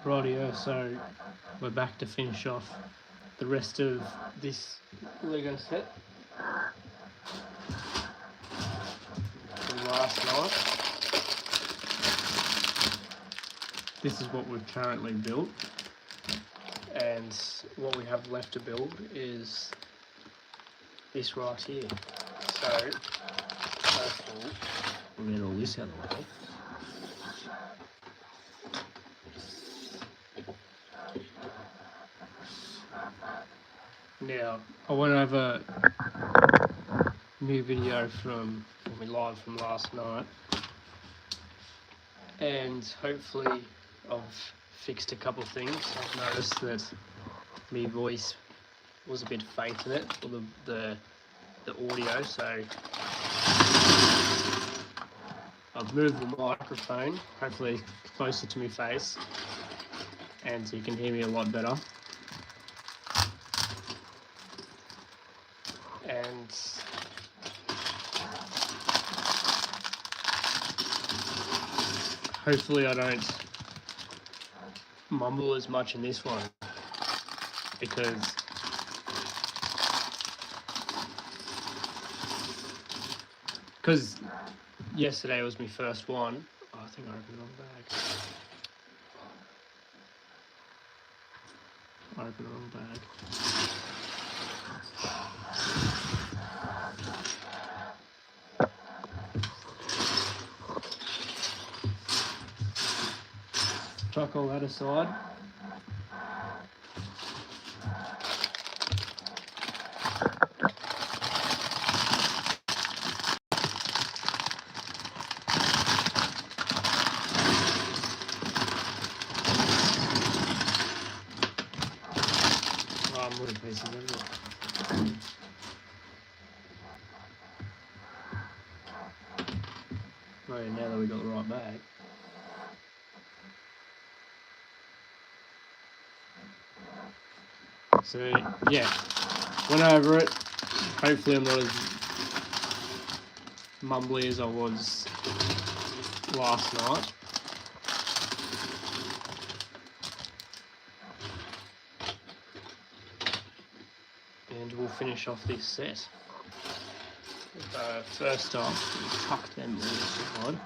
Rightio, so we're back to finish off the rest of this Lego set from last night. This is what we've currently built, and what we have left to build is this right here. So, first of all, we'll get all this out of the way. Now, I went over new video from live from last night, and hopefully I've fixed a couple of things. I've noticed that my voice was a bit faint in it, or the audio, so I've moved the microphone, hopefully closer to my face, and so you can hear me a lot better. And hopefully I don't mumble as much in this one, because yesterday was my first one. Oh, I think I opened the wrong bag. I opened the wrong bag. Chuck all that aside. Oh, I'm moving pieces everywhere. Oh, yeah, now that we got the right bag. So yeah, went over it. Hopefully I'm not as mumbly as I was last night. And we'll finish off this set. First off, we'll tuck them all aside.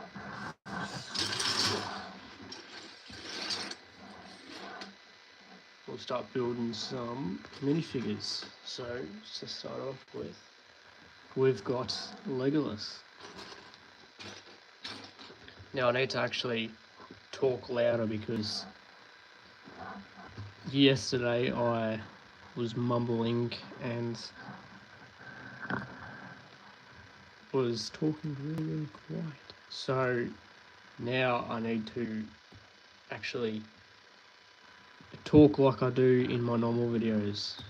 We'll start building some minifigures. So, to start off with, we've got Legolas. Now I need to actually talk louder because yesterday I was mumbling and was talking really quiet. So now I need to actually talk like I do in my normal videos.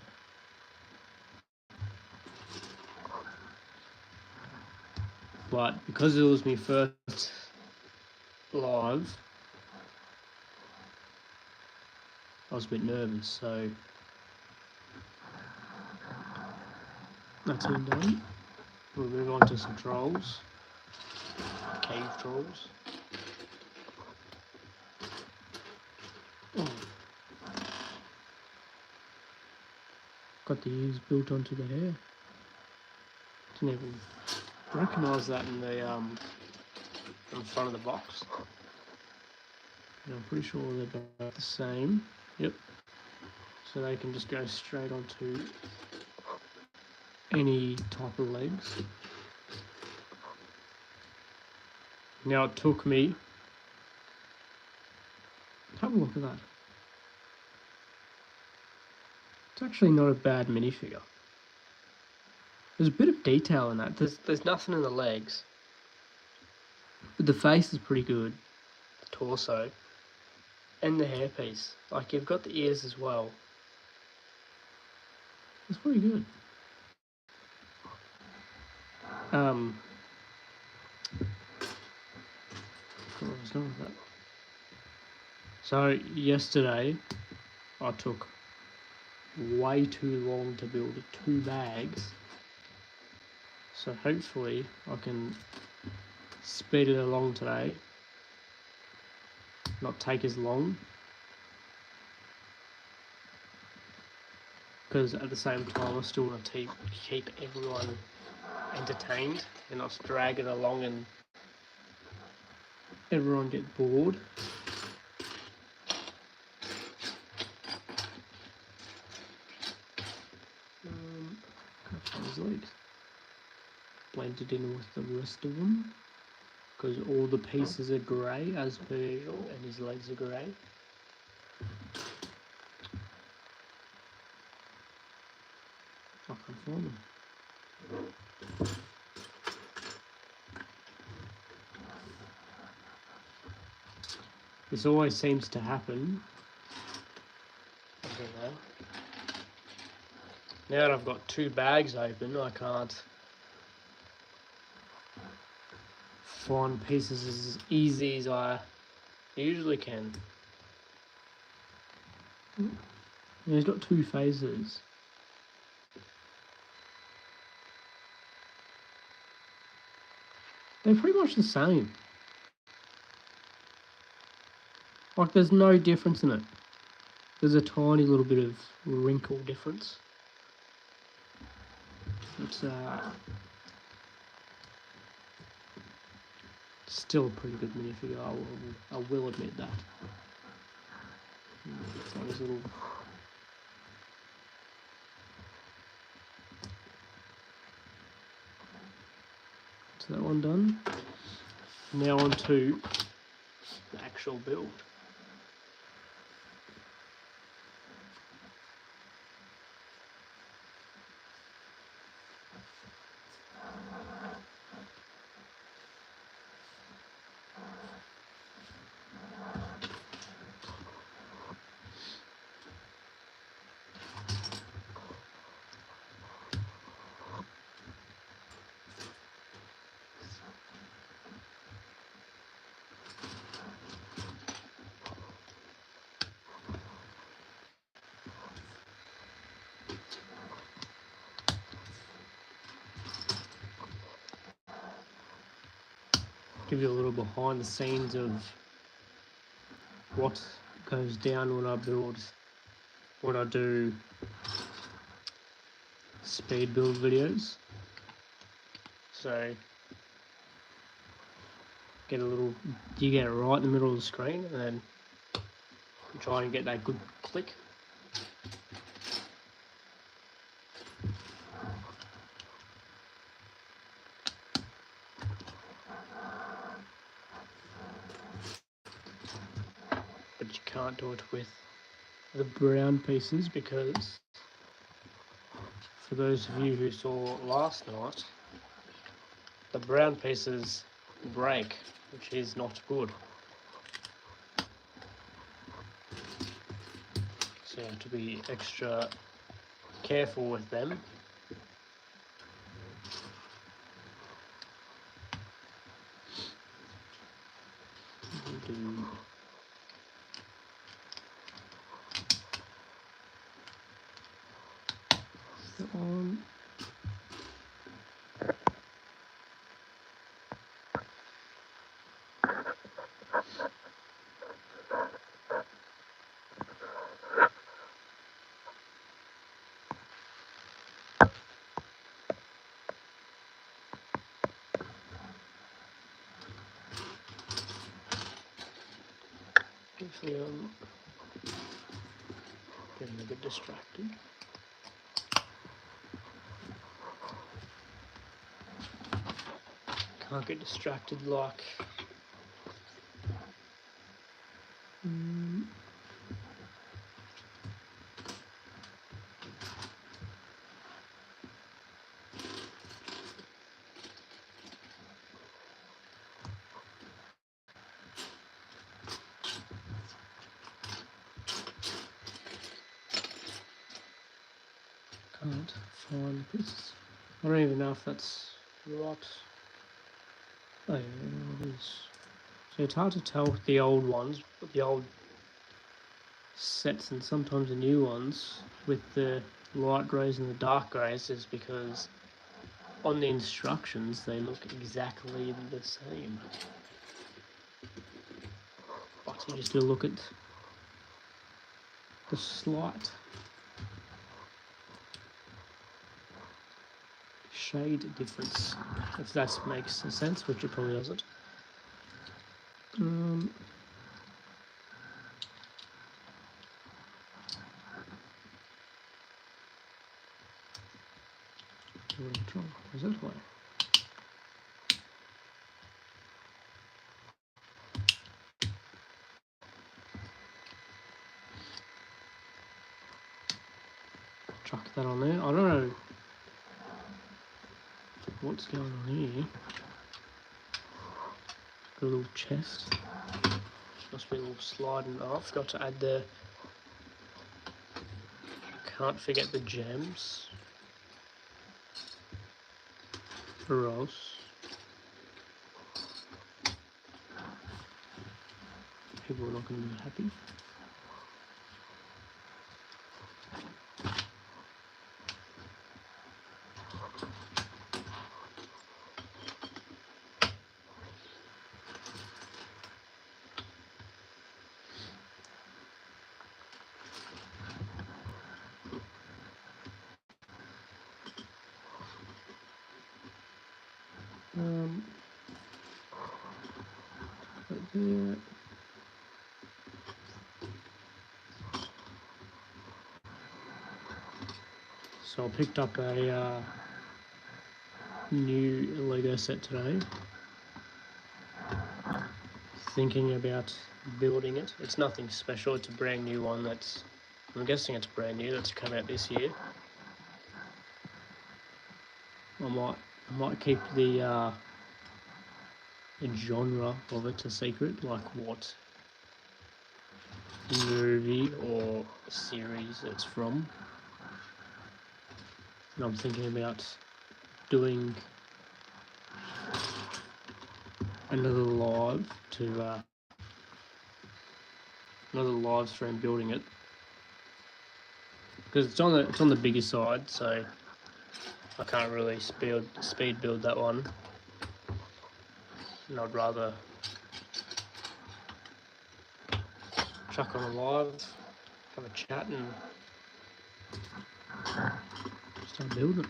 But because it was my first live, I was a bit nervous, so that's all done. We'll move on to some trolls, cave trolls. Oh. Got the ears built onto the hair. Didn't even recognise that in the front of the box. And I'm pretty sure they're both the same. Yep. So they can just go straight onto any type of legs. Now it took me, have a look at that. It's actually not a bad minifigure. There's a bit of detail in that. There's nothing in the legs, but the face is pretty good, the torso, and the hairpiece. Like, you've got the ears as well. It's pretty good. What was going with that? So yesterday I took way too long to build 2 bags, so hopefully I can speed it along today, not take as long, because at the same time I still want to keep everyone entertained and not drag it along and everyone get bored. His legs blended in with the rest of them because all the pieces are grey as per usual, and his legs are grey. I can't find them. This always seems to happen. I don't know. Now that I've got 2 bags open, I can't find pieces as easy as I usually can. He's got 2 faces. They're pretty much the same. Like, there's no difference in it. There's a tiny little bit of wrinkle difference. It's still a pretty good minifigure, I will admit that. It's like this little... So that one done. Now on to the actual build. Give you a little behind the scenes of what goes down when I do speed build videos. So you get it right in the middle of the screen and then try and get that good click. But you can't do it with the brown pieces because, for those of you who saw last night, the brown pieces break, which is not good. So you have to be extra careful with them. Do that one. Actually, getting a bit distracted. Can't get distracted like can't find the pieces. I don't even know if that's right. Oh yeah, it is. So it's hard to tell with the old ones, but the old sets and sometimes the new ones with the light greys and the dark greys is because on the instructions they look exactly the same. But you just do look at the slight shade difference, if that makes sense, which it probably doesn't. Is that way? Chuck that on there. I don't know what's going on here. Got a little chest. Must be a little sliding. Oh, I forgot to add the. Can't forget the gems. Or else people are not going to be happy. Right there. So I picked up a new Lego set today. Thinking about building it. It's nothing special. It's a brand new one. I'm guessing it's brand new. That's come out this year. I might keep the genre of it a secret, like what movie or series it's from. And I'm thinking about doing another live stream building it, because it's on the bigger side, so I can't really speed build that one, and I'd rather chuck on a live, have a chat, and start building.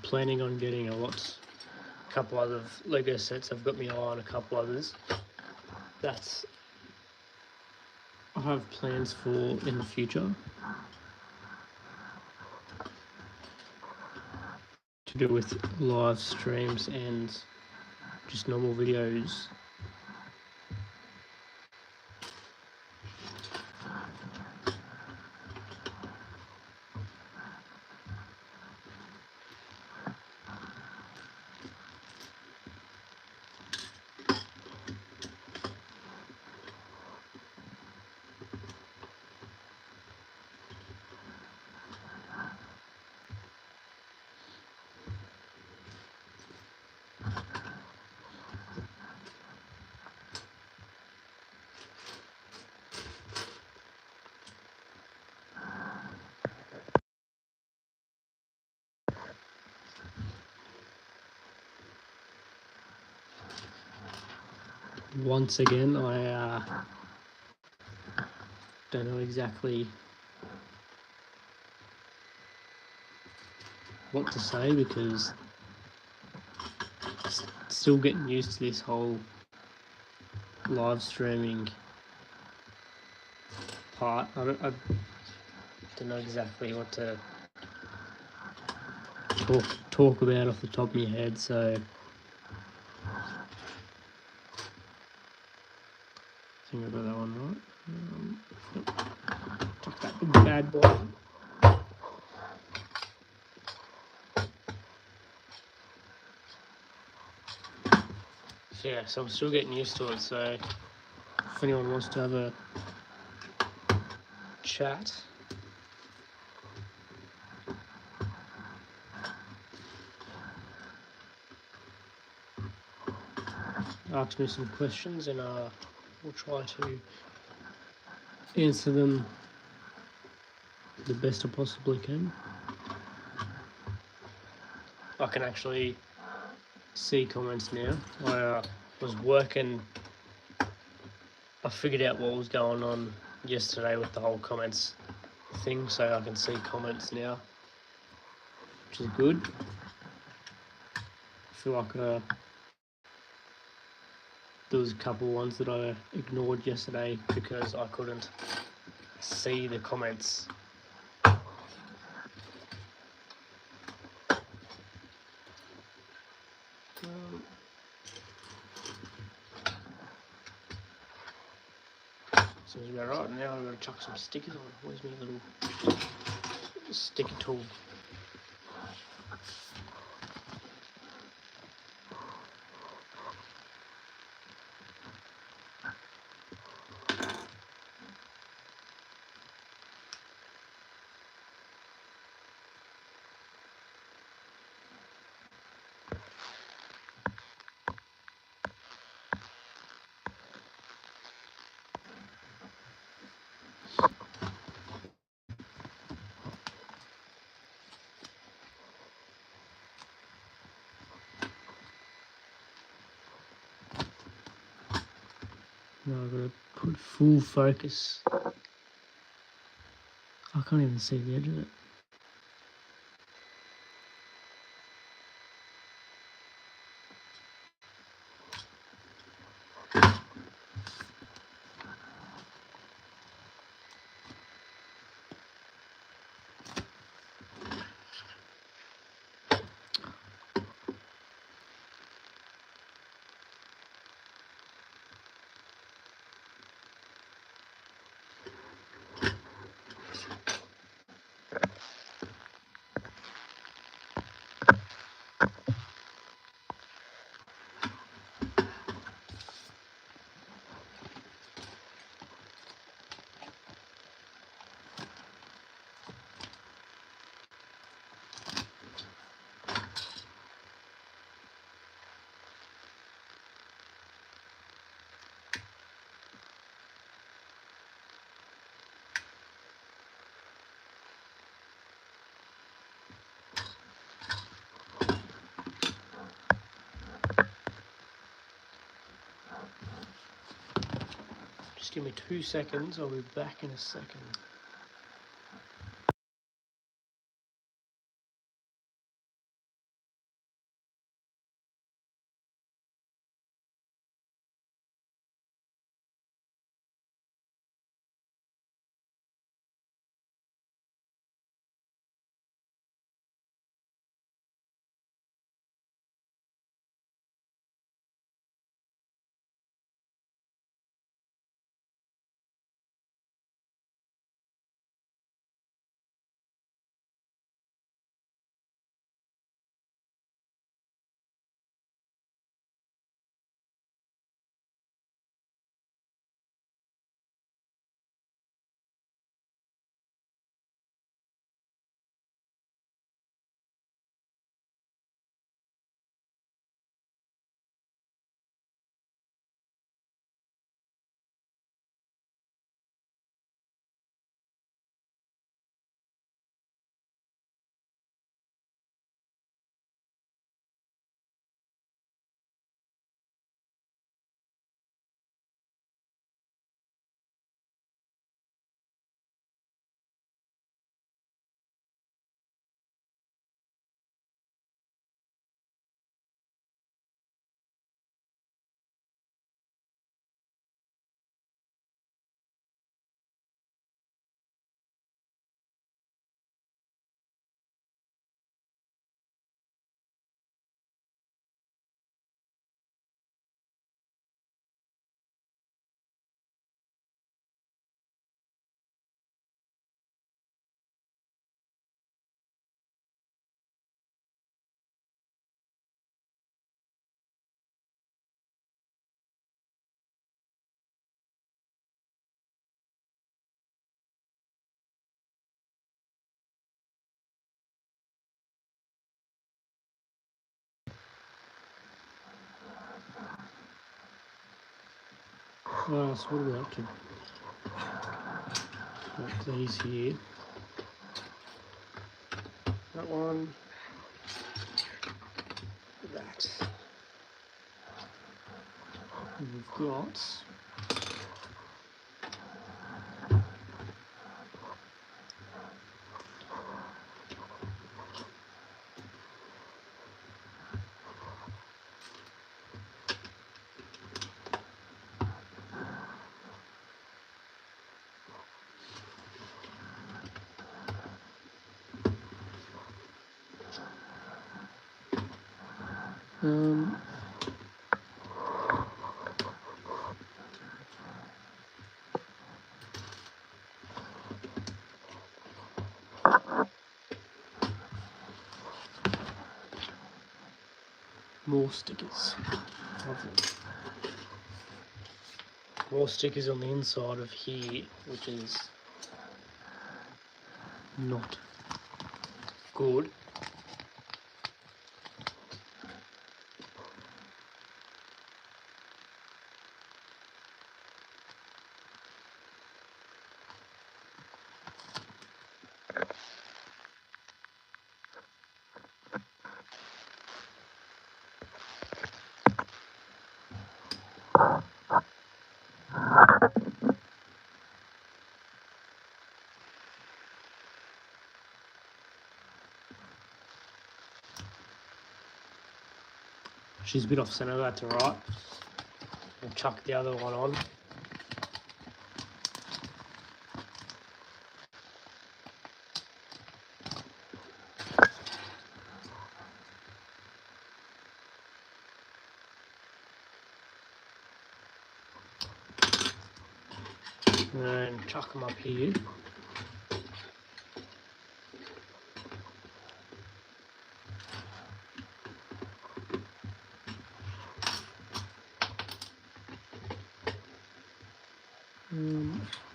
Planning on getting a couple other Lego sets. I've got my eye on a couple others. I have plans for in the future to do with live streams and just normal videos. Once again, I don't know exactly what to say, because still getting used to this whole live streaming part. I don't know exactly what to talk about off the top of my head, so I think I got that one right. Took that big bad boy. So yeah, so I'm still getting used to it, so if anyone wants to have a chat, asked me some questions, and we'll try to answer them the best I possibly can. I can actually see comments now. I was working. I figured out what was going on yesterday with the whole comments thing, so I can see comments now, which is good. I feel like there was a couple ones that I ignored yesterday because I couldn't see the comments. Seems about right. Now I've got to chuck some stickers on. Where's my little sticker tool? Now I've got to put full focus. I can't even see the edge of it. Just give me 2 seconds, I'll be back in a second. Oh, so what are we up to? Got these here. That one. That. And we've got more stickers. Lovely. More stickers on the inside of here, which is not good. She's a bit off centre, that's alright. I'll chuck the other one on. And chuck them up here.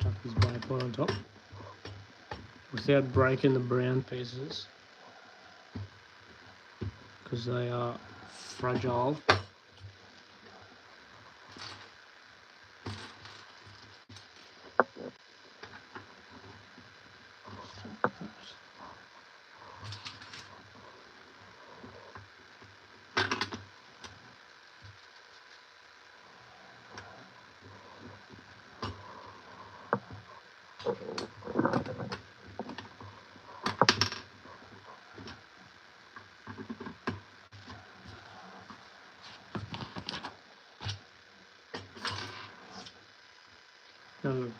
Chuck this bad boy on top without breaking the brown pieces because they are fragile. Another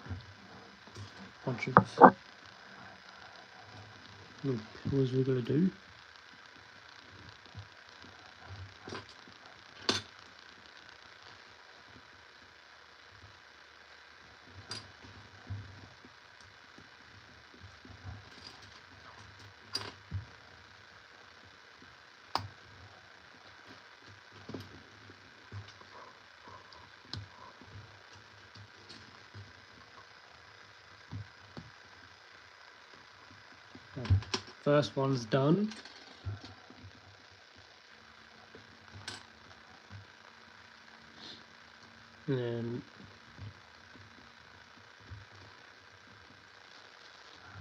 bunch of little pillars we've got to do. First one's done. And then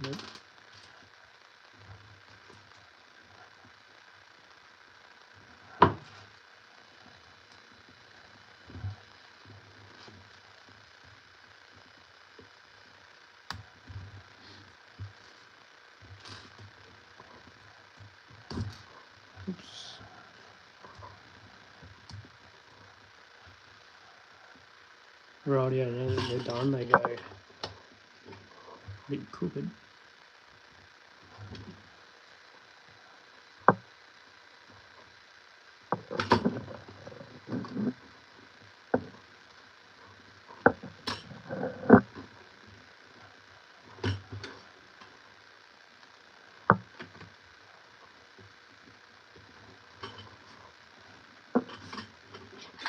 nope. Oops. Rightio, now that they're done, they go a bit crooked.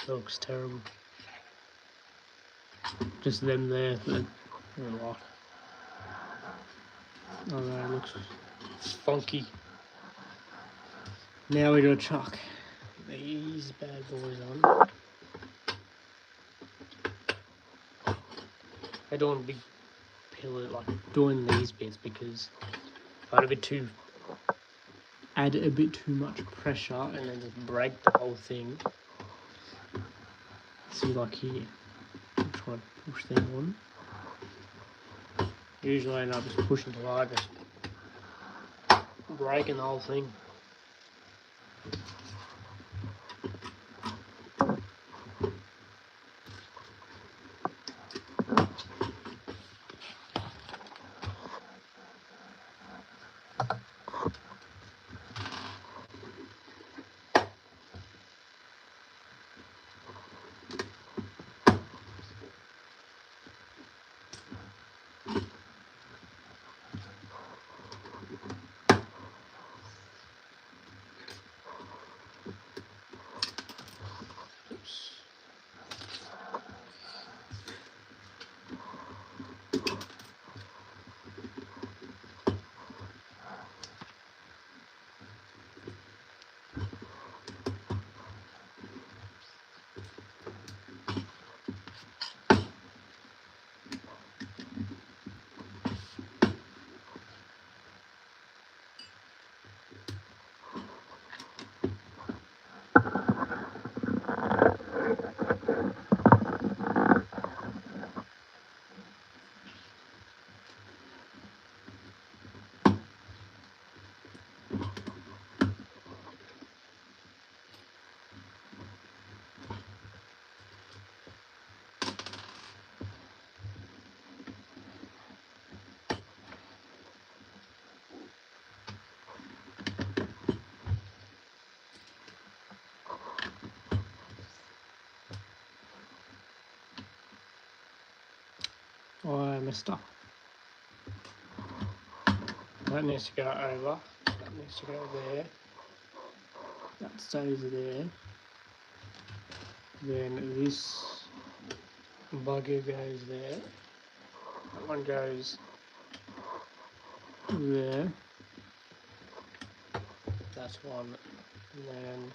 Looks terrible. Just them there. What? Oh no, it looks funky. Now we gotta chuck these bad boys on. I don't want big pillar like doing these bits because I'd add a bit too much pressure and then just break the whole thing. See, like here, I'm trying to push them on. Usually I end up just pushing too hard, just breaking the whole thing. I messed up. That needs to go over. That needs to go there. That stays there. Then this bugger goes there. That one goes there. That's one. And then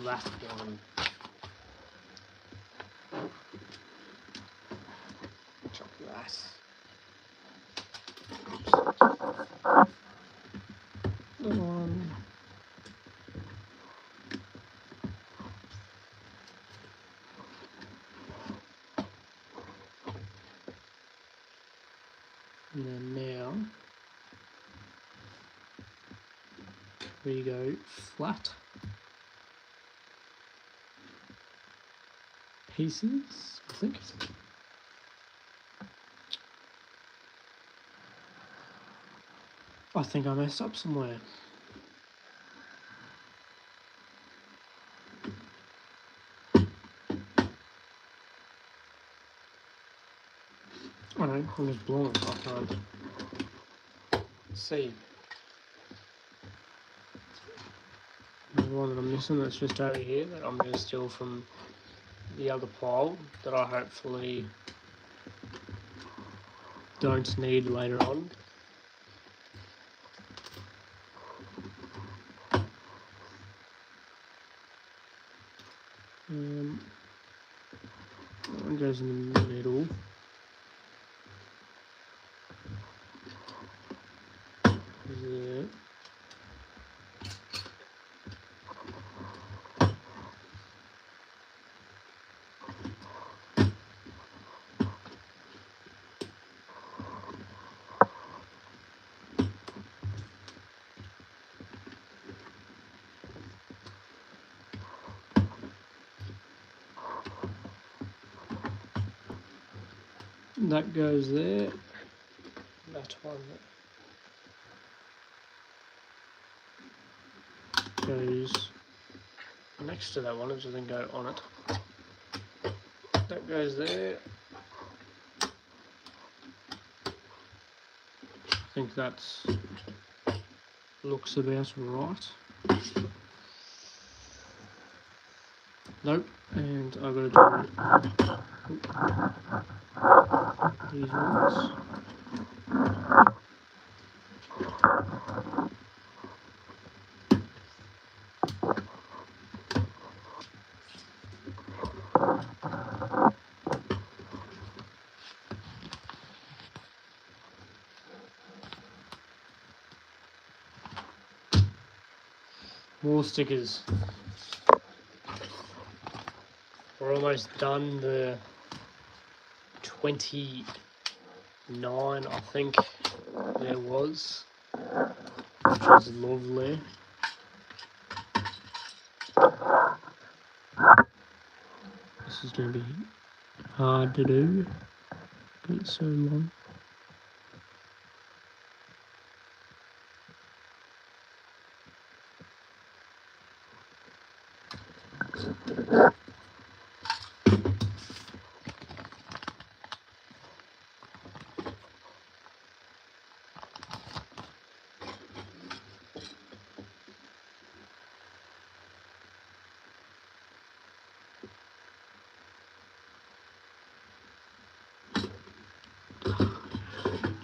that one. Chuck that. That one. And then now we go flat pieces, I think. I think I messed up somewhere. I know, I'm just blowing so I can't see. The one that I'm missing that's just over here that I'm going to steal from the other pile that I hopefully don't need later on. That one goes in the middle. There. That goes there. That one goes next to that one, it doesn't go on it. That goes there. I think that's looks about right. Nope, and I've got to do these ones. More stickers. We're almost done. The 29, I think there was, which was lovely. This is going to be hard to do, but it's so long.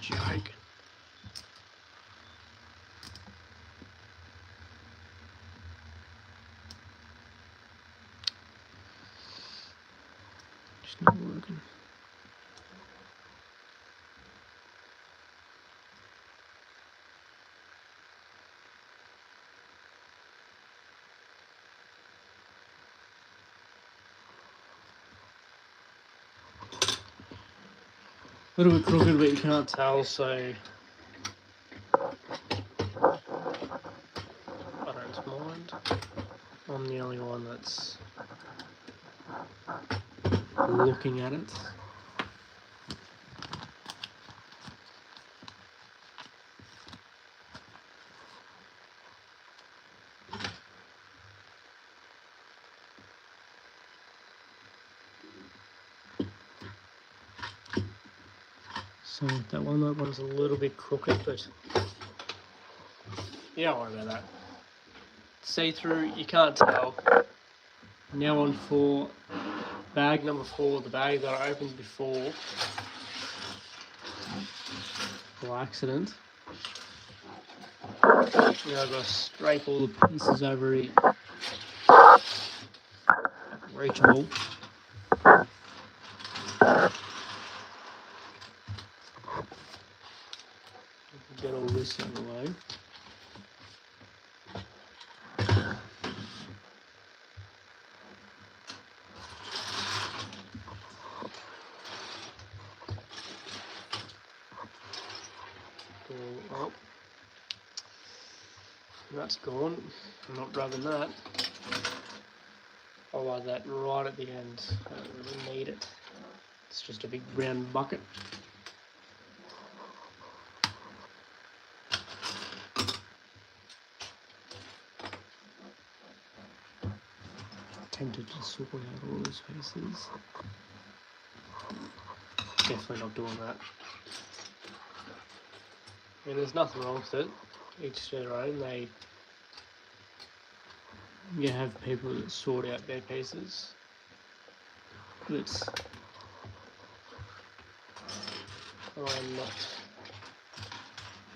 Joke. Just not working. A little bit crooked, but you can't tell, so I don't mind. I'm the only one that's looking at it. So that one's a little bit crooked, but yeah, don't worry about that. See-through, you can't tell. Now on for bag number 4, the bag that I opened before by accident. Now I've got to scrape all the pieces over it. Reachable. Get all this out of the way. Oh, that's gone. I'm not rubbing that. I'll like that right at the end. I don't really need it. It's just a big round bucket. Tempted to sort out all those pieces. Definitely not doing that. I mean, there's nothing wrong with it. Each their own. You have people that sort out their pieces. But I'm not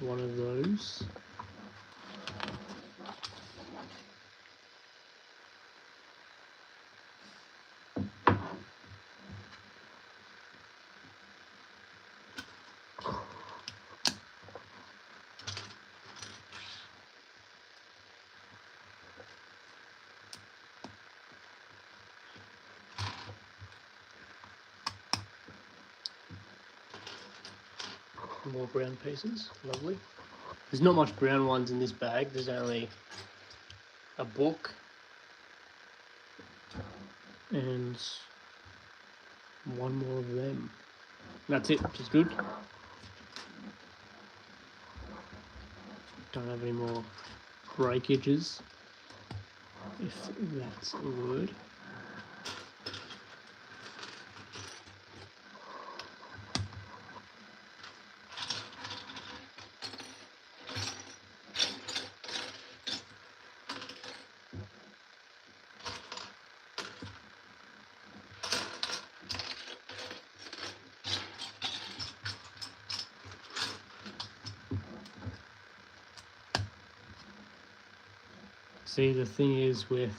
one of those. More brown pieces, lovely. There's not much brown ones in this bag, there's only a book and one more of them. That's it, which is good. Don't have any more breakages, if that's a word. See, the thing is with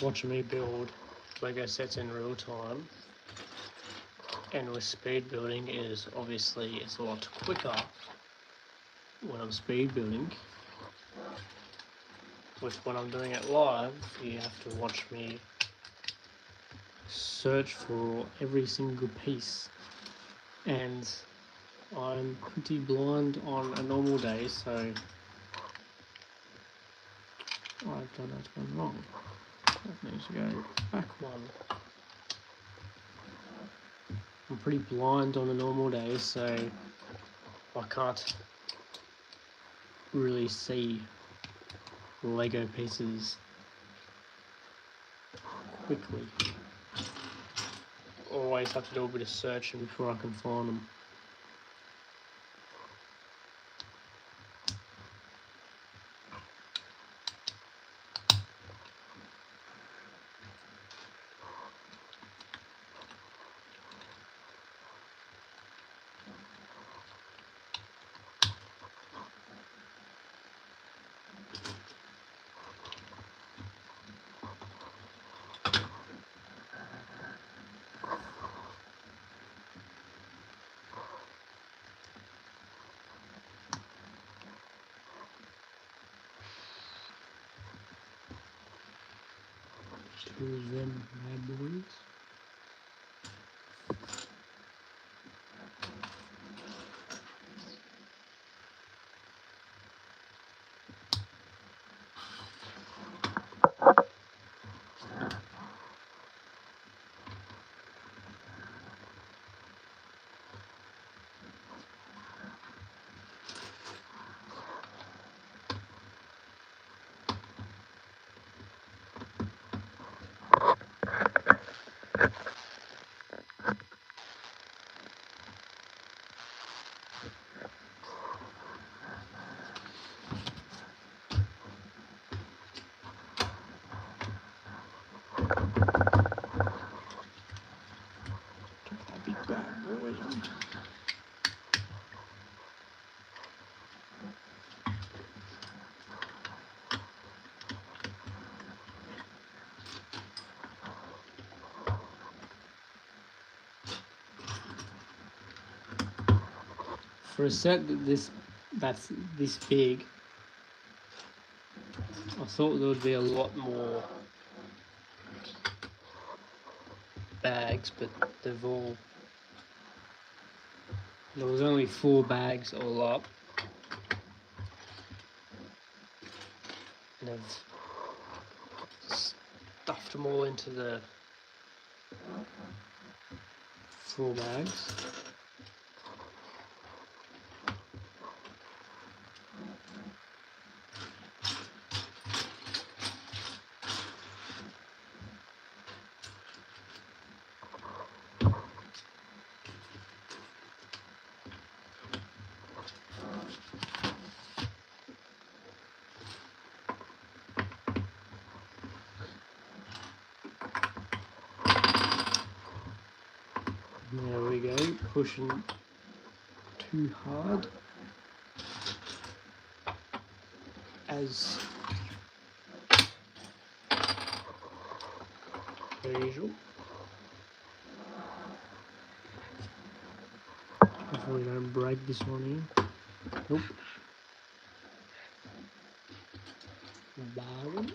watching me build Lego sets in real time and with speed building is obviously it's a lot quicker when I'm speed building, which when I'm doing it live, you have to watch me search for every single piece, and I'm pretty blind on a normal day, so I don't know what's going wrong. That needs to go back one. I'm pretty blind on a normal day, so I can't really see Lego pieces quickly. Always have to do a bit of searching before I can find them. Two of them bad boys. That'd be bad boys. For a set that's this big, I thought there would be a lot more bags, but there was only 4 bags all up, and I've stuffed them all into the 4 bags. There we go, pushing too hard, as per usual. Hopefully we don't break this one here. Nope. Barren.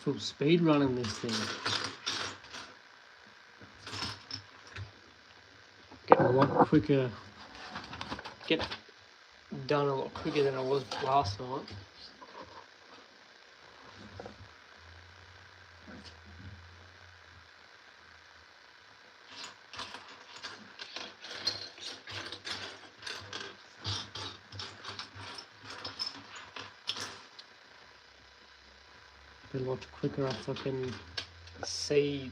Full speed running this thing. Getting a lot quicker. Get done a lot quicker than I was last night. A lot quicker if I can see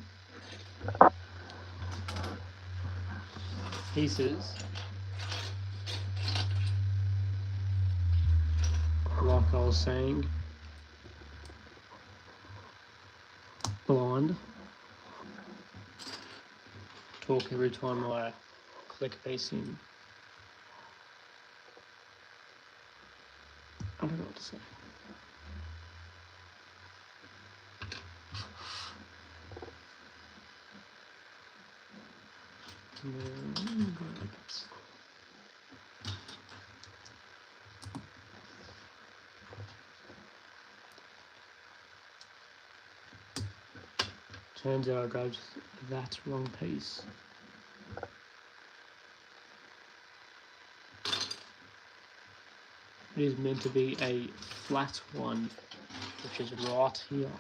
pieces. like I was saying, blind. Talk every time I click a piece in. I don't know what to say. Turns out I grabbed that wrong piece. It is meant to be a flat one, which is right here.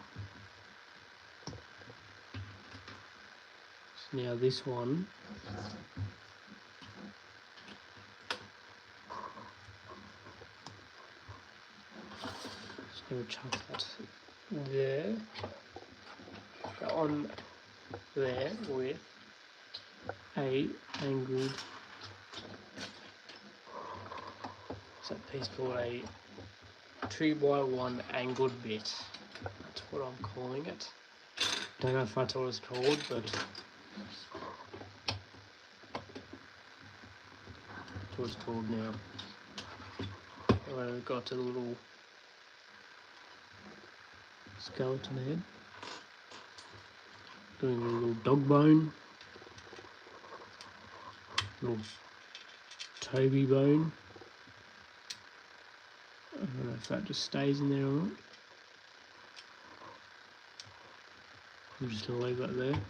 So now this one just going to chuck that there, go on there with a angled, what's that piece called, a 2x1 angled bit. That's what I'm calling it. Don't know if that's what it's called, but that's what it's called now. I've got a little skeleton head, doing a little dog bone, little Toby bone. I don't know if that just stays in there or not. I'm just going to leave that there.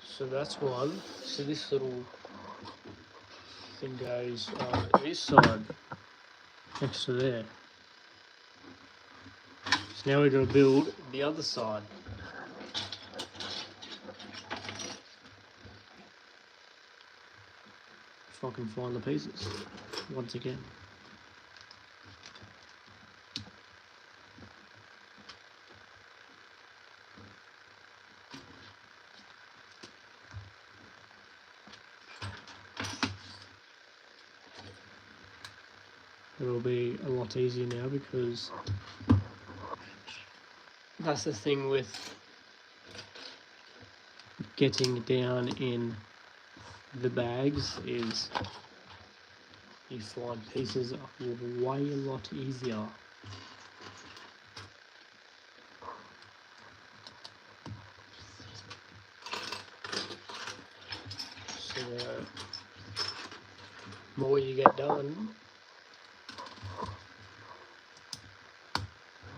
So that's one. So this little thing goes on this side, next to there. So now we're going to build the other side. If I can find the pieces, once again. It'll be a lot easier now because that's the thing with getting down in the bags is you find pieces are way a lot easier. So the more you get done,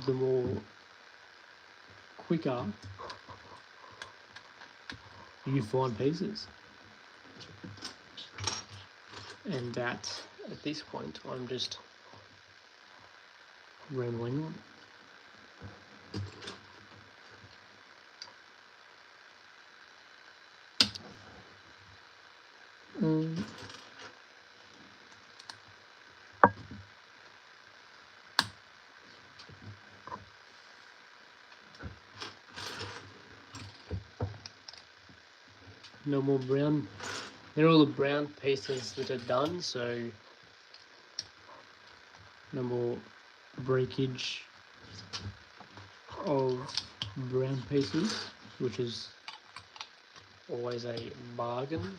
the more quicker you find pieces. And that, at this point, I'm just rambling on. No more brown. They're all the brown pieces that are done, so no more breakage of brown pieces, which is always a bargain.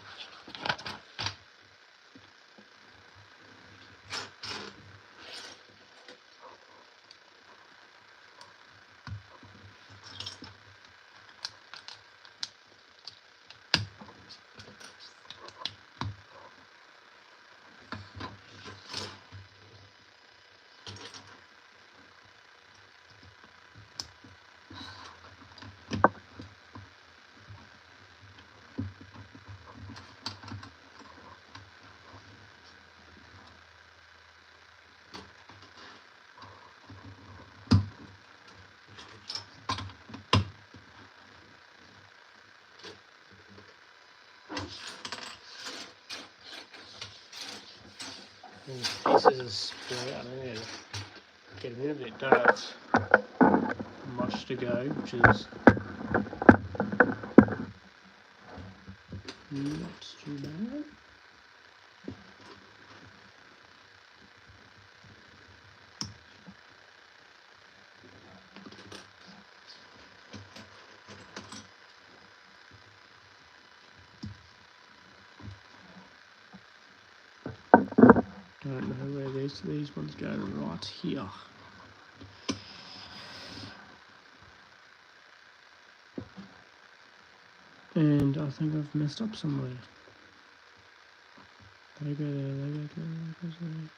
These pieces are spread out. I need to get them in a bit. Don't have much to go, which is not too bad. Don't know where these ones go. Right here. And I think I've messed up somewhere. They go there, they go there, they go there.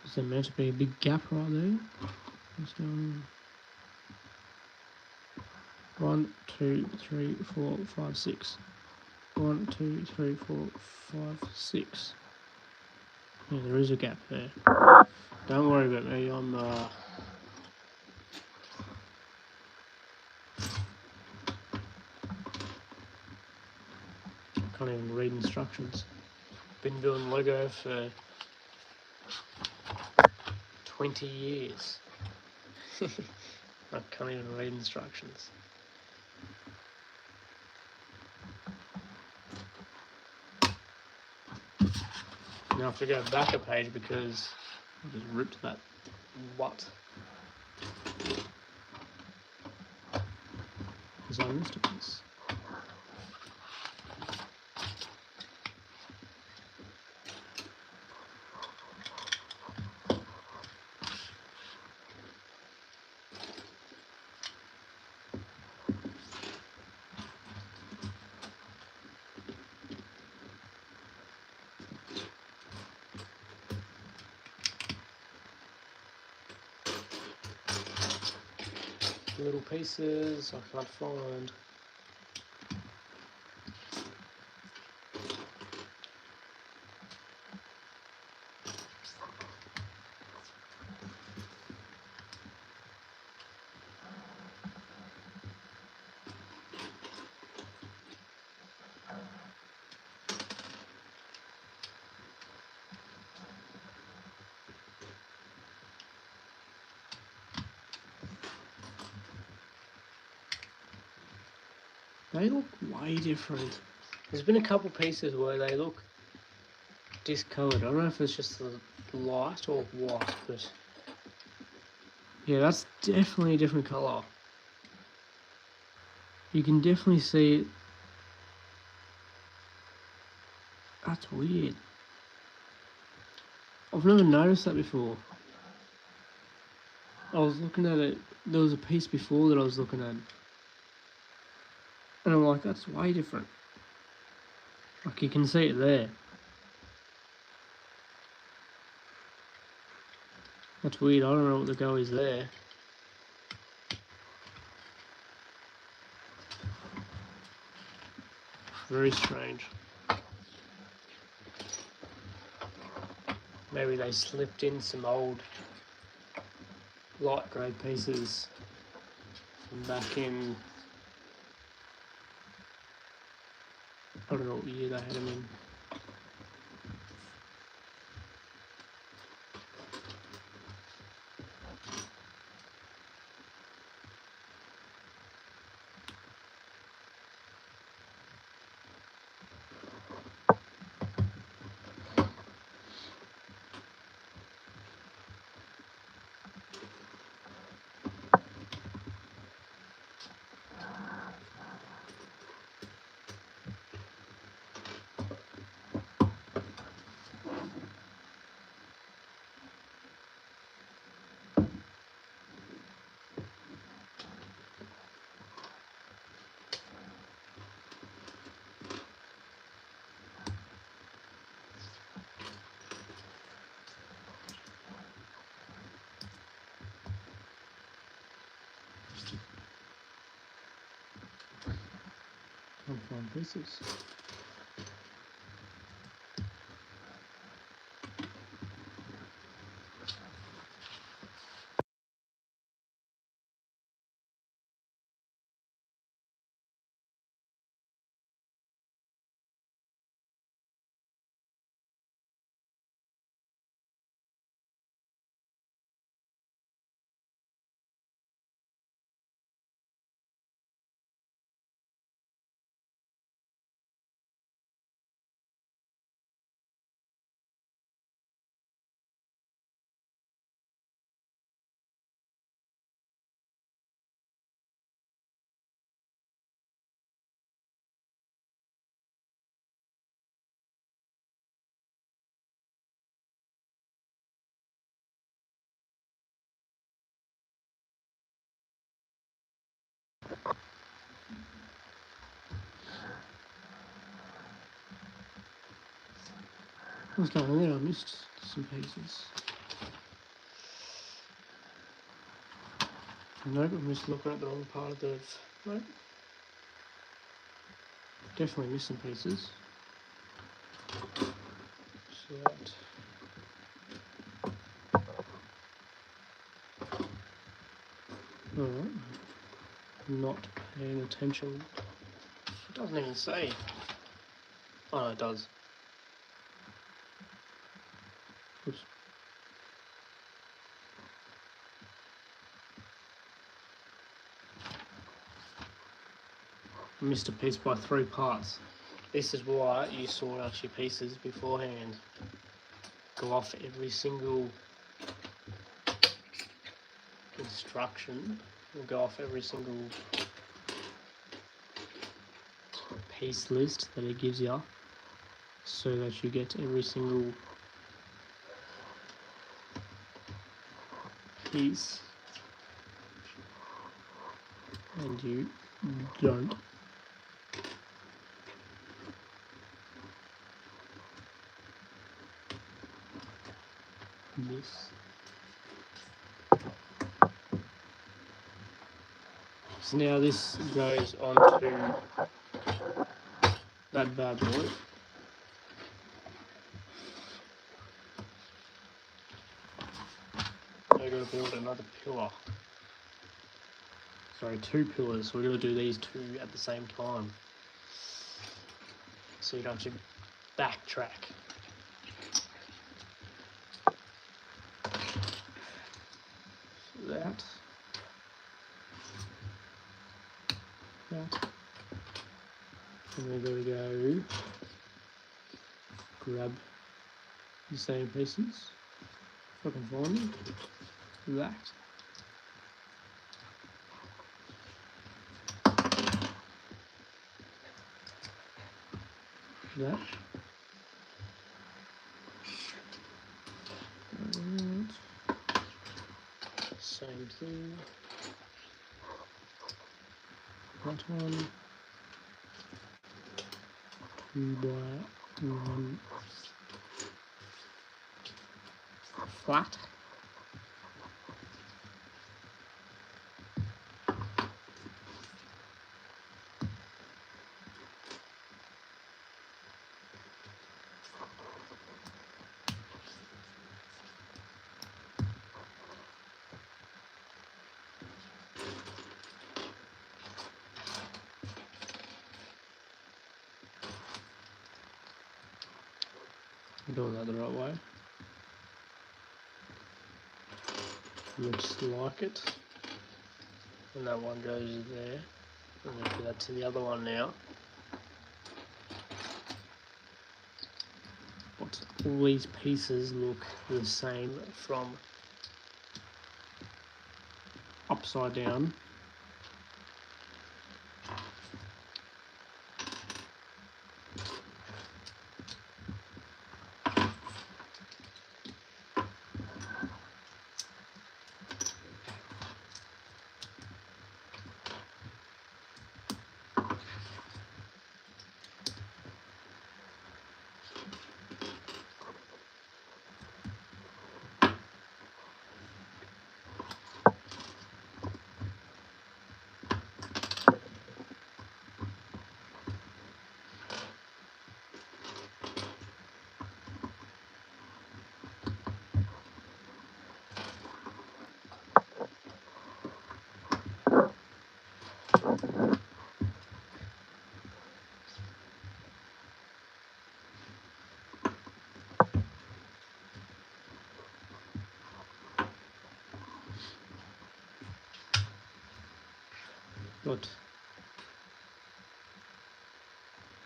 Is there meant to be a big gap right there? What's going on? 1, 2, 3, 4, 5, 6. 1, 2, 3, 4, 5, 6. Yeah, there is a gap there. Don't worry about me, can't even read instructions. Been building Lego for 20 years. I can't even read instructions. Now I have to go back a page because I just ripped that what? Because I missed a piece. Little pieces I can't find. They look way different. There's been a couple pieces where they look discoloured. I don't know if it's just the light or what, but yeah, that's definitely a different colour. You can definitely see it. That's weird. I've never noticed that before. I was looking at it, there was a piece before that I was looking at, and I'm like, that's way different. Like, you can see it there. That's weird, I don't know what the go is there. Very strange. Maybe they slipped in some old light grey pieces from back in, I don't know what year they had them in. Can't find pieces. What's going on there? I missed some pieces. Nope, I'm just looking at the wrong part of the... Nope. Definitely missing pieces. So that... Alright. Not paying attention. It doesn't even say. Oh no, it does. Oops. I missed a piece by 3 parts. This is why you sort out your pieces beforehand. Go off every single instruction, or go off every single piece list that it gives you, so that you get every single piece and you don't miss. So now this goes on to that bad boy. We're going to build another pillar. Sorry, 2 pillars. So we're going to do these 2 at the same time, so you don't have to backtrack. That. And we're going to go grab the same pieces, if I can find them. That. That. And same thing. That one. 2 by 1 flat. I'm doing that the right way. Looks like it. And that one goes there. I'm going to do that to the other one now. But all these pieces look the same from upside down. But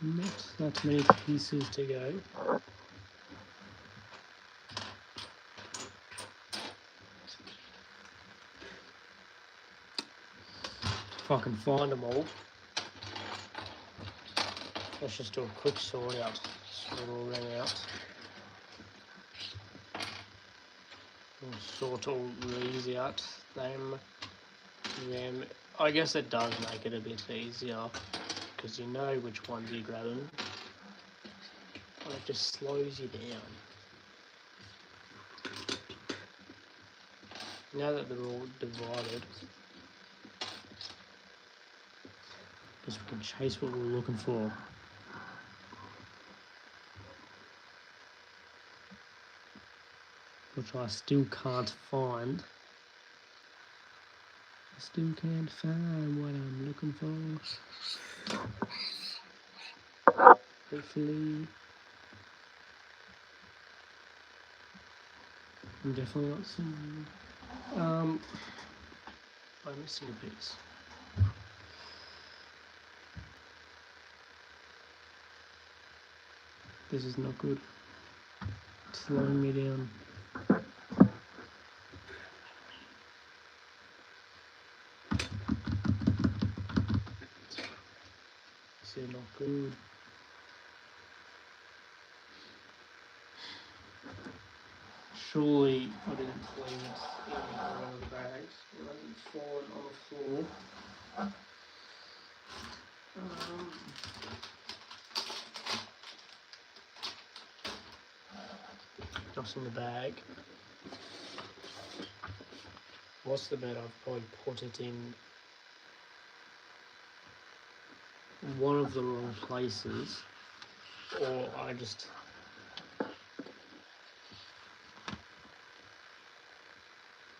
not that many pieces to go. If I can find them all, let's just do a quick sort out. Sort all them out. We'll sort all these out. Them, I guess it does make it a bit easier because you know which ones you're grabbing, but it just slows you down. Now that they're all divided, I guess we can chase what we're looking for. Which I still can't find. I still can't find what I'm looking for. Hopefully. I'm definitely not seeing. I'm missing a piece. This is not good. It's slowing me down. This is not good. Surely I didn't clean this in one of the bags. It hasn't fallen on the floor. Just in the bag. What's the bet? I've probably put it in one of the wrong places, or I just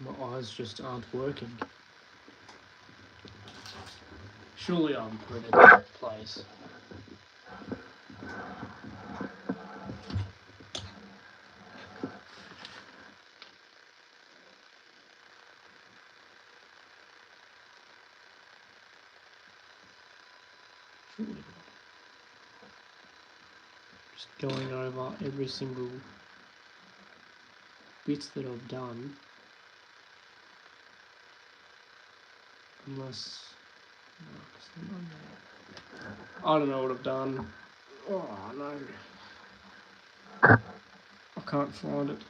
my eyes just aren't working. Surely I'm put it in the right place. Surely not. Just going over every single bit that I've done, unless I don't know what I've done. Oh no, I can't find it.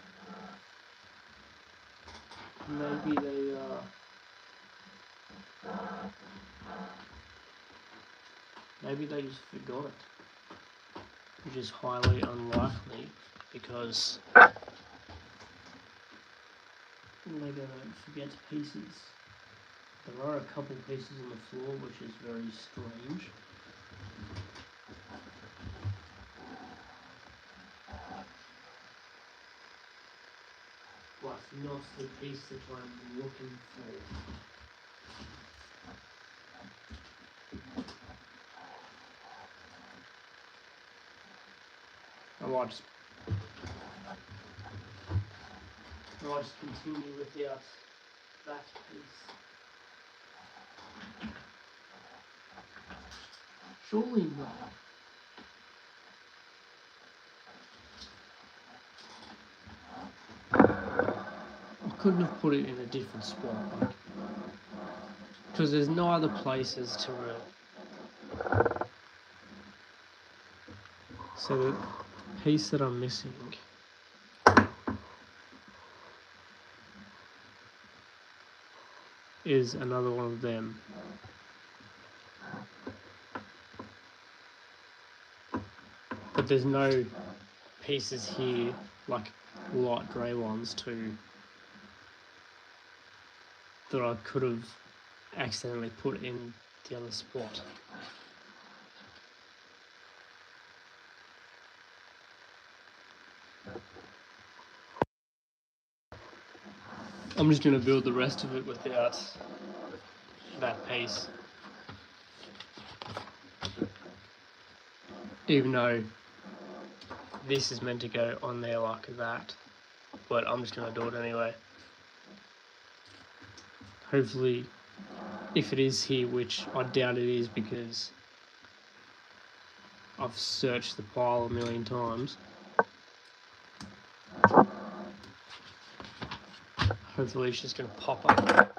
Maybe they just forgot it, which is highly unlikely because they don't forget pieces. There are a couple pieces on the floor, which is very strange. But not the piece that I'm looking for. I might just continue without that piece. Surely not. I couldn't have put it in a different spot, because there's no other places to root. So the piece that I'm missing is another one of them. But there's no pieces here, like light grey ones too, that I could have accidentally put in the other spot. I'm just going to build the rest of it without that piece. Even though this is meant to go on there like that, but I'm just going to do it anyway. Hopefully, if it is here, which I doubt it is because I've searched the pile a million times, hopefully it's just going to pop up.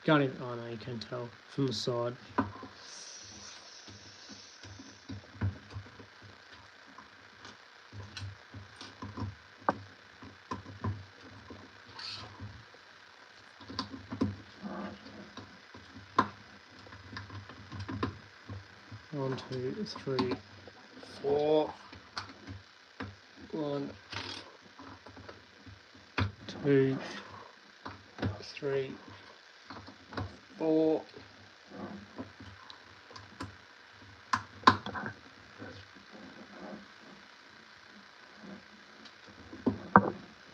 Can't even, oh no, you can tell from the side. One, two, three, four. 1, 2, 3, 4.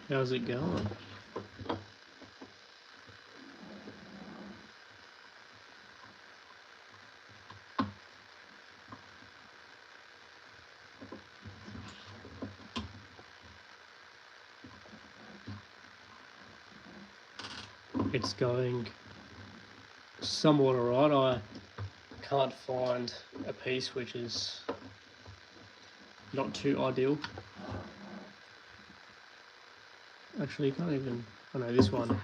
How's it going? It's going somewhat alright. I can't find a piece which is not too ideal. Actually, you can't even, I know this one.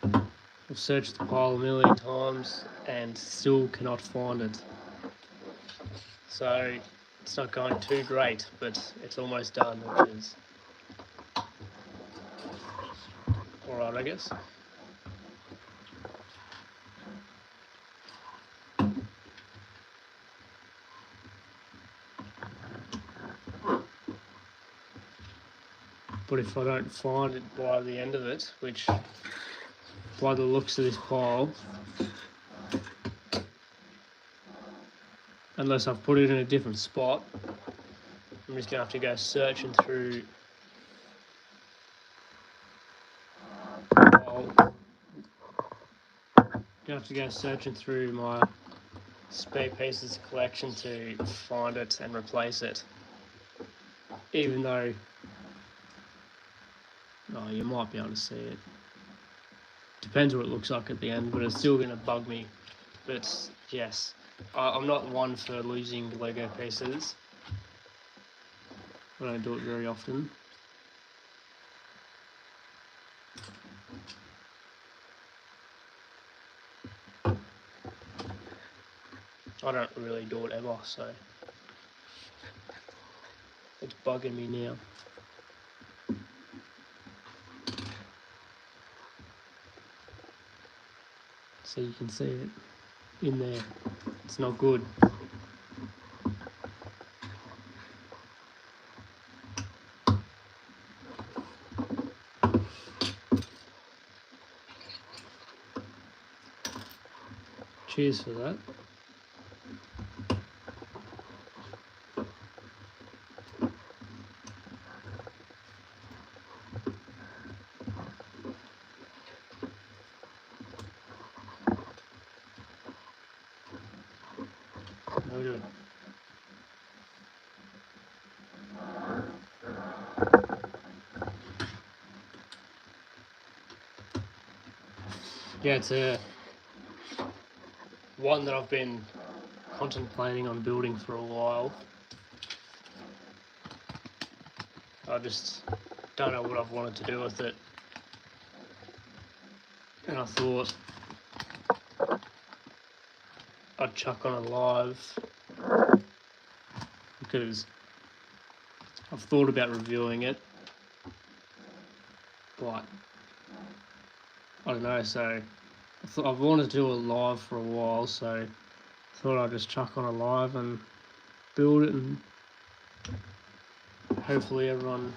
I've searched the pile a million times and still cannot find it. So it's not going too great, but it's almost done, which is alright, I guess. But if I don't find it by the end of it, which by the looks of this pile, unless I've put it in a different spot, I'm just going to have to go searching through my spare pieces collection to find it and replace it. Even though, oh, you might be able to see it. Depends what it looks like at the end, but it's still going to bug me. But yes, I'm not one for losing Lego pieces. I don't do it very often. I don't really do it ever, so it's bugging me now. So you can see it in there. It's not good. Cheers for that. Noted. Yeah, it's a one that I've been contemplating on building for a while. I just don't know what I've wanted to do with it. And I thought I'd chuck on a live because I've thought about reviewing it, but I don't know, so I've wanted to do a live for a while, so I thought I'd just chuck on a live and build it, and hopefully everyone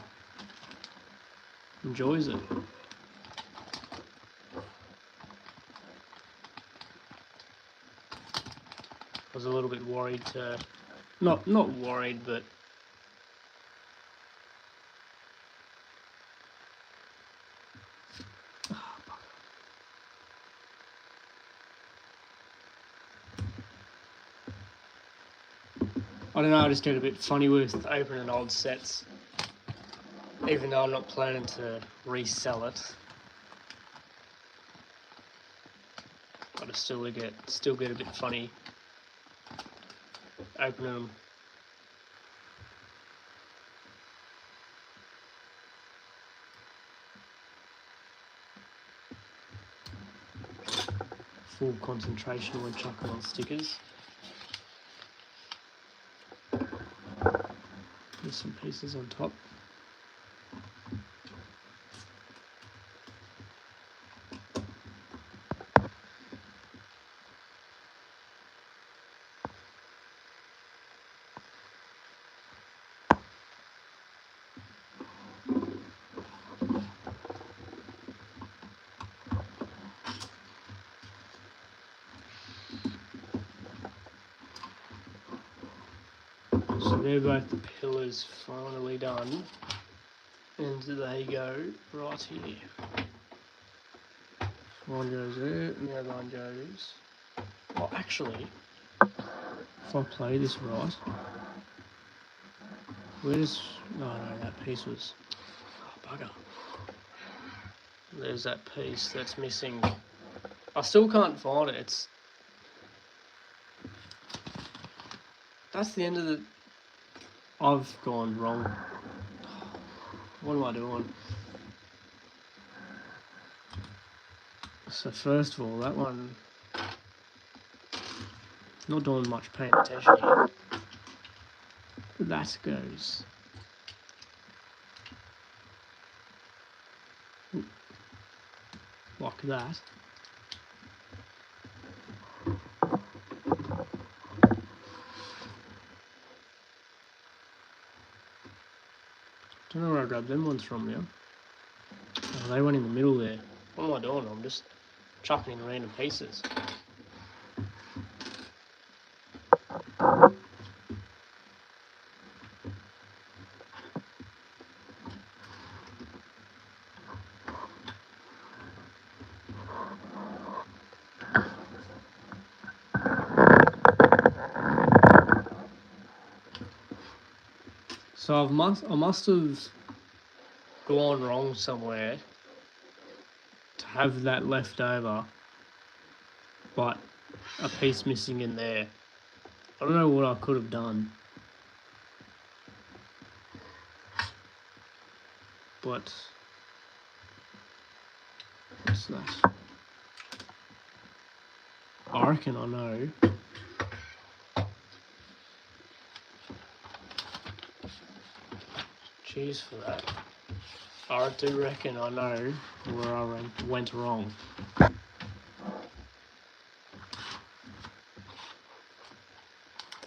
enjoys it. I was a little bit worried to, not worried, but I don't know, I just get a bit funny with opening old sets, even though I'm not planning to resell it. I just still get a bit funny opening them. full concentration when chucking on stickers. There's some pieces on top. So they're both the pillars finally done, and they go right here. One goes there, and the other one goes... Well, actually, if I play this right, where's... Oh no, that piece was... Oh, bugger. There's that piece that's missing. I still can't find it. It's... That's the end of the... I've gone wrong. What am I doing? So first of all, that one... Not doing much paying attention here. That goes... like that. Don't know where I grabbed them ones from now. Oh, they went in the middle there. What am I doing? I'm just chucking in random pieces. So I must have gone wrong somewhere to have that left over, but a piece missing in there. I don't know what I could have done, but what's that? I reckon I know. Cheers for that. I do reckon I know where I went wrong.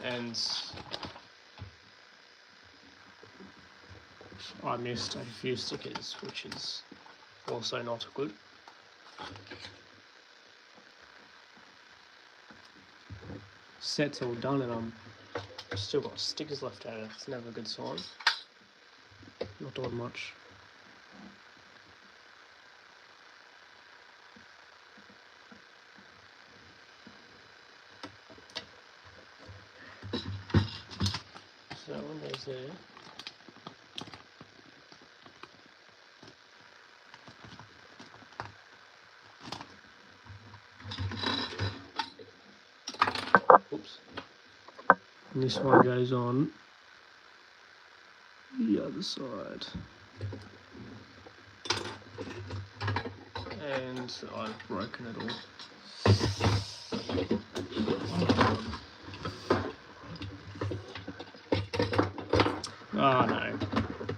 And I missed a few stickers, which is also not good. Set's all done and I'm still got stickers left over. It's never a good sign. Not doing much. So that one goes there. Oops. And this one goes on the other side. And I've broken it all. Oh no.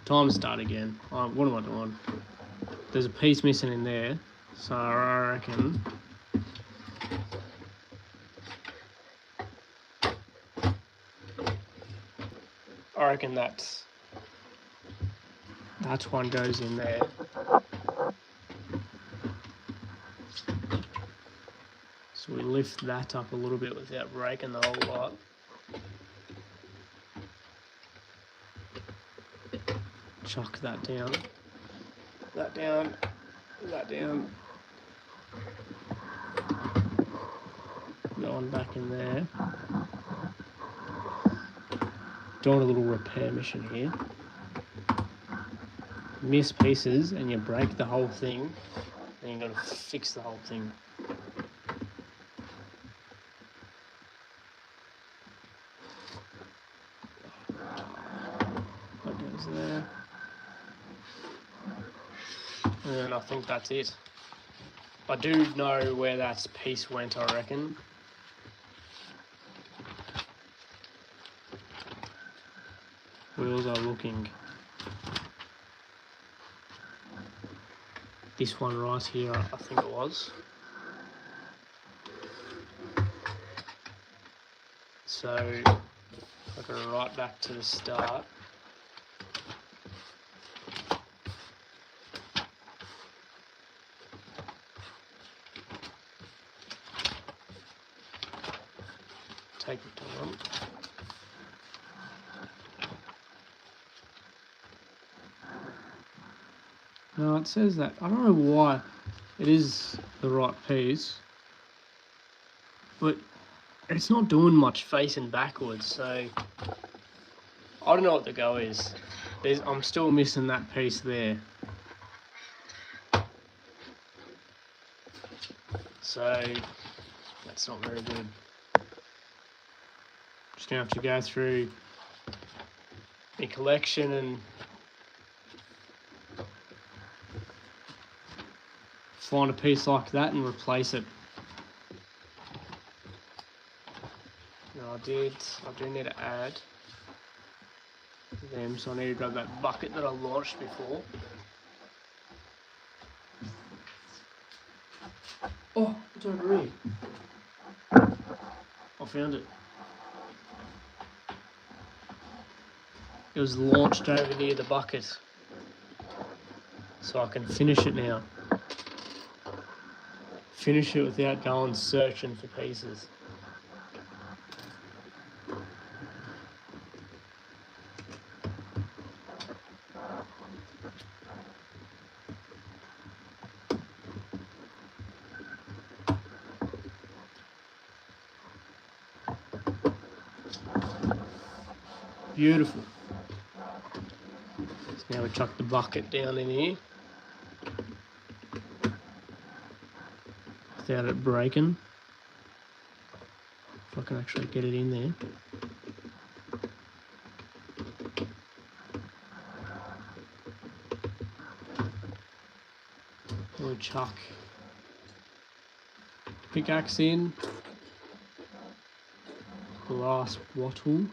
Time to start again. What am I doing? There's a piece missing in there, so I reckon that one goes in there. So we lift that up a little bit without breaking the whole lot. Chuck that down. That down. That down. Going back in there. Doing a little repair mission here. Miss pieces and you break the whole thing, and you've got to fix the whole thing. That goes there. And then I think that's it. I do know where that piece went, I reckon. Wheels are looking. This one right here, I think it was. So, I go right back to the start. Take your time. No, it says that. I don't know why it is the right piece, but it's not doing much facing backwards, so I don't know what the go is. I'm still missing that piece there. So that's not very good. Just gonna have to go through the collection and find a piece like that and replace it. Now I do need to add them, so I need to grab that bucket that I launched before. Oh, it's over here. I found it. It was launched over near the bucket, so I can finish it now. Finish it without going searching for pieces. Beautiful. So now we chuck the bucket down in here without it breaking. If I can actually get it in there. We'll chuck pickaxe in, glass bottle,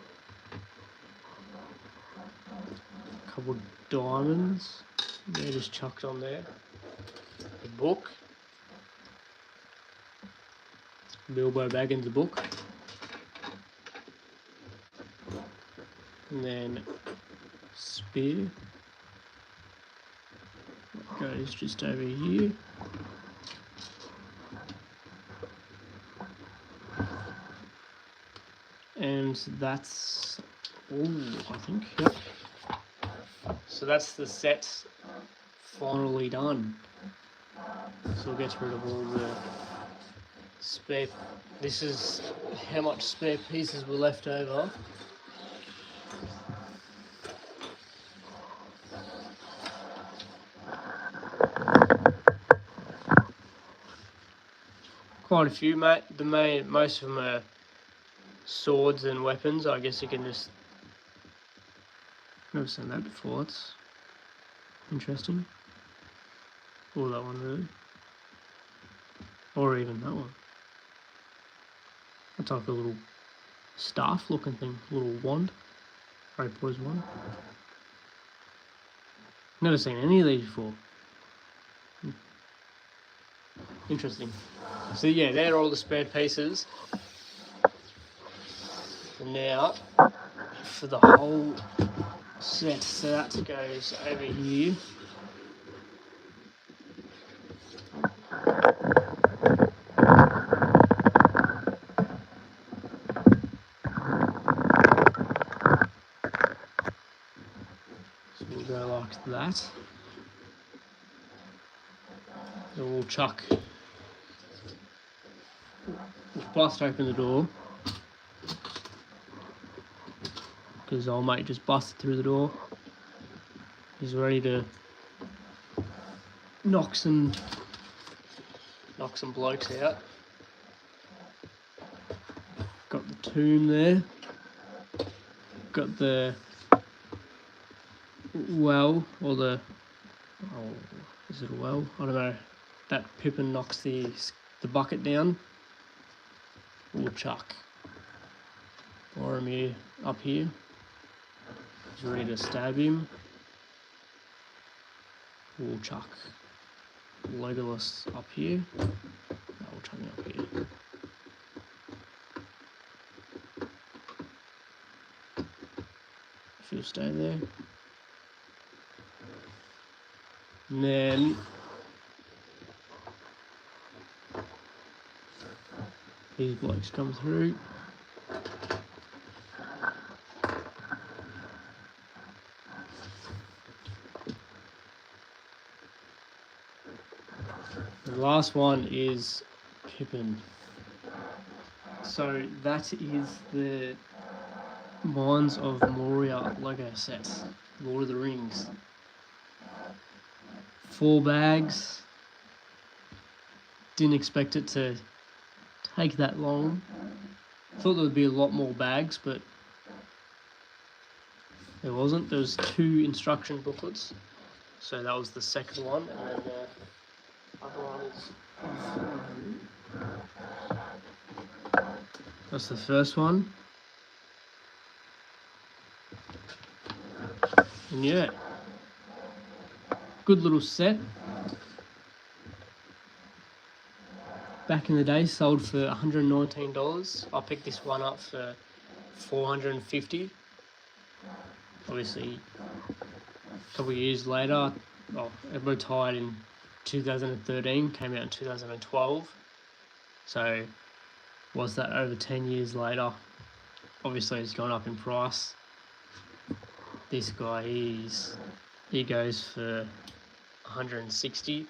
a couple of diamonds, they're just chucked on there, the book, Bilbo Baggins' book, and then spear, that goes just over here. And that's all, I think. Yep. So that's the set finally done. So we'll get rid of all the spare. This is how much spare pieces were left over. Quite a few, mate. Most of them are swords and weapons. I guess you can just. Never seen that before. It's interesting. Or that one really. Or even that one. That's like a little staff looking thing, a little wand. Harry Potter's wand. Never seen any of these before. Interesting. So yeah, they're all the spare pieces. And now for the whole set, so that goes over here. So we'll go like that. Then we'll chuck. We'll bust open the door. Because old mate just busted through the door. He's ready to knock some blokes out. Got the tomb there. Got the well, or the, oh, is it a well? I don't know. that Pippin knocks the bucket down, we'll chuck Boromir up here. He's ready to stab him. We'll chuck Legolas up here. No, we'll chuck him up here. If you'll stay there. And then these blokes come through. The last one is Pippin. So that is the Mines of Moria Lego set, Lord of the Rings. 4 bags. Didn't expect it to take that long. Thought there would be a lot more bags, but there wasn't. There was 2 instruction booklets. So that was the second one, and then the other one is... That's the first one. And yeah, good little set. Back in the day, sold for $119. I picked this one up for $450. Obviously, a couple of years later, it retired in 2013, came out in 2012. So, was that over 10 years later? Obviously, it's gone up in price. This guy, he goes for $160.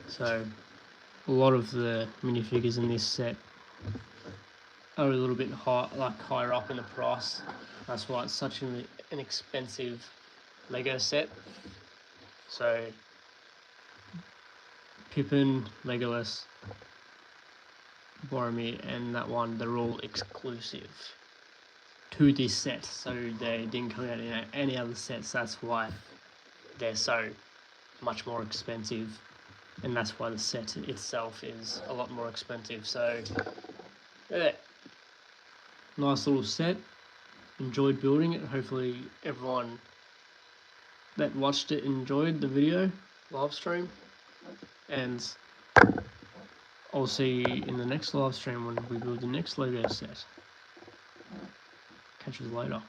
So, a lot of the minifigures in this set are a little bit higher up in the price. That's why it's such an expensive Lego set. So, Pippin, Legolas, Boromir, and that one, they're all exclusive to this set. So they didn't come out in any other sets. That's why they're so much more expensive. And that's why the set itself is a lot more expensive. So, yeah, nice little set. Enjoyed building it. Hopefully everyone that watched it enjoyed the video live stream. And I'll see you in the next live stream when we build the next Lego set. Catch you later.